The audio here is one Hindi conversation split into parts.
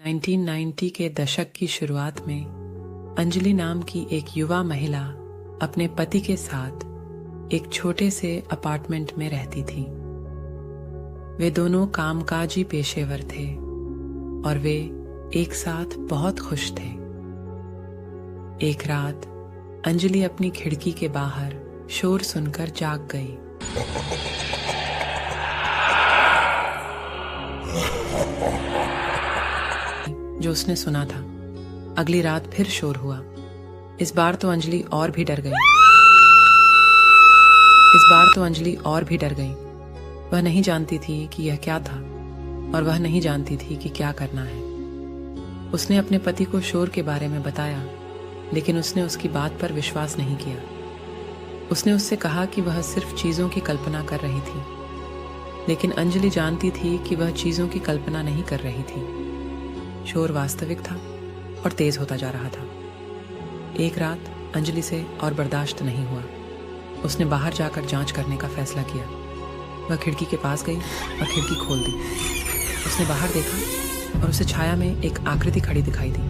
1990 के दशक की शुरुआत में अंजलि नाम की एक युवा महिला अपने पति के साथ एक छोटे से अपार्टमेंट में रहती थी। वे दोनों कामकाजी पेशेवर थे और वे एक साथ बहुत खुश थे। एक रात अंजलि अपनी खिड़की के बाहर शोर सुनकर जाग गई। जो उसने सुना था। अगली रात फिर शोर हुआ। इस बार तो अंजलि और भी डर गई। वह नहीं जानती थी कि यह क्या था और वह नहीं जानती थी कि क्या करना है। उसने अपने पति को शोर के बारे में बताया, लेकिन उसने उसकी बात पर विश्वास नहीं किया। उसने उससे कहा कि वह सिर्फ चीजों की कल्पना कर रही थी, लेकिन अंजलि जानती थी कि वह चीजों की कल्पना नहीं कर रही थी। शोर वास्तविक था और तेज होता जा रहा था। एक रात अंजलि से और बर्दाश्त नहीं हुआ। उसने बाहर जाकर जांच करने का फैसला किया। वह खिड़की के पास गई और खिड़की खोल दी। उसने बाहर देखा और उसे छाया में एक आकृति खड़ी दिखाई दी।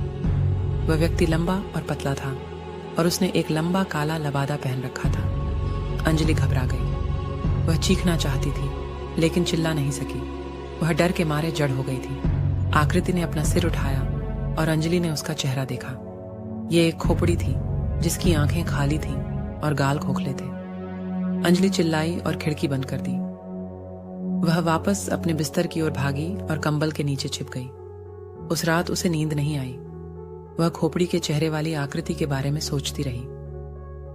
वह व्यक्ति लंबा और पतला था और उसने एक लंबा काला लबादा पहन रखा था। अंजलि घबरा गई। वह चीखना चाहती थी, लेकिन चिल्ला नहीं सकी। वह डर के मारे जड़ हो गई थी। आकृति ने अपना सिर उठाया और अंजलि ने उसका चेहरा देखा। ये एक खोपड़ी थी जिसकी आंखें खाली थीं और गाल खोखले थे। अंजलि चिल्लाई और खिड़की बंद कर दी। वह वापस अपने बिस्तर की ओर भागी और कंबल के नीचे छिप गई। उस रात उसे नींद नहीं आई। वह खोपड़ी के चेहरे वाली आकृति के बारे में सोचती रही।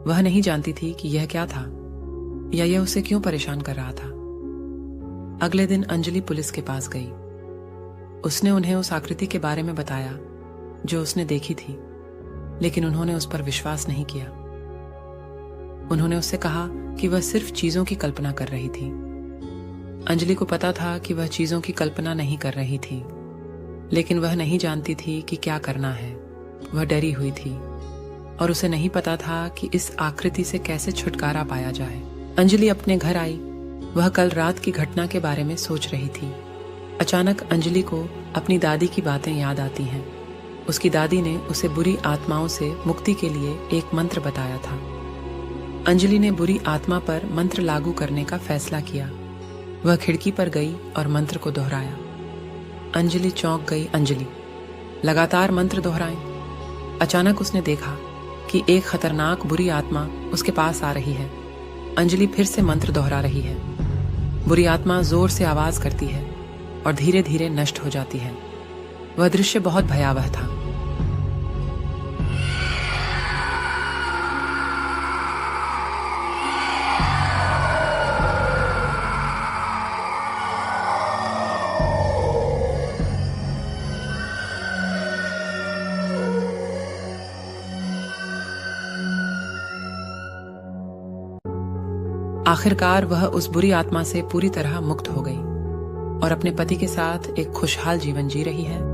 वह नहीं जानती थी कि यह क्या था या यह उसे क्यों परेशान कर रहा था। अगले दिन अंजलि पुलिस के पास गई। उसने उन्हें उस आकृति के बारे में बताया जो उसने देखी थी, लेकिन उन्होंने उस पर विश्वास नहीं किया। उन्होंने उससे कहा कि वह सिर्फ चीजों की कल्पना कर रही थी। अंजलि को पता था कि वह चीजों की कल्पना नहीं कर रही थी, लेकिन वह नहीं जानती थी कि क्या करना है। वह डरी हुई थी और उसे नहीं पता था कि इस आकृति से कैसे छुटकारा पाया जाए। अंजलि अपने घर आई। वह कल रात की घटना के बारे में सोच रही थी। अचानक अंजलि को अपनी दादी की बातें याद आती हैं। उसकी दादी ने उसे बुरी आत्माओं से मुक्ति के लिए एक मंत्र बताया था। अंजलि ने बुरी आत्मा पर मंत्र लागू करने का फैसला किया। वह खिड़की पर गई और मंत्र को दोहराया। अंजलि चौंक गई। अंजलि लगातार मंत्र दोहराए। अचानक उसने देखा कि एक खतरनाक बुरी आत्मा उसके पास आ रही है। अंजलि फिर से मंत्र दोहरा रही है। बुरी आत्मा जोर से आवाज करती है और धीरे धीरे नष्ट हो जाती है। वह दृश्य बहुत भयावह था। आखिरकार वह उस बुरी आत्मा से पूरी तरह मुक्त हो गई और अपने पति के साथ एक खुशहाल जीवन जी रही है।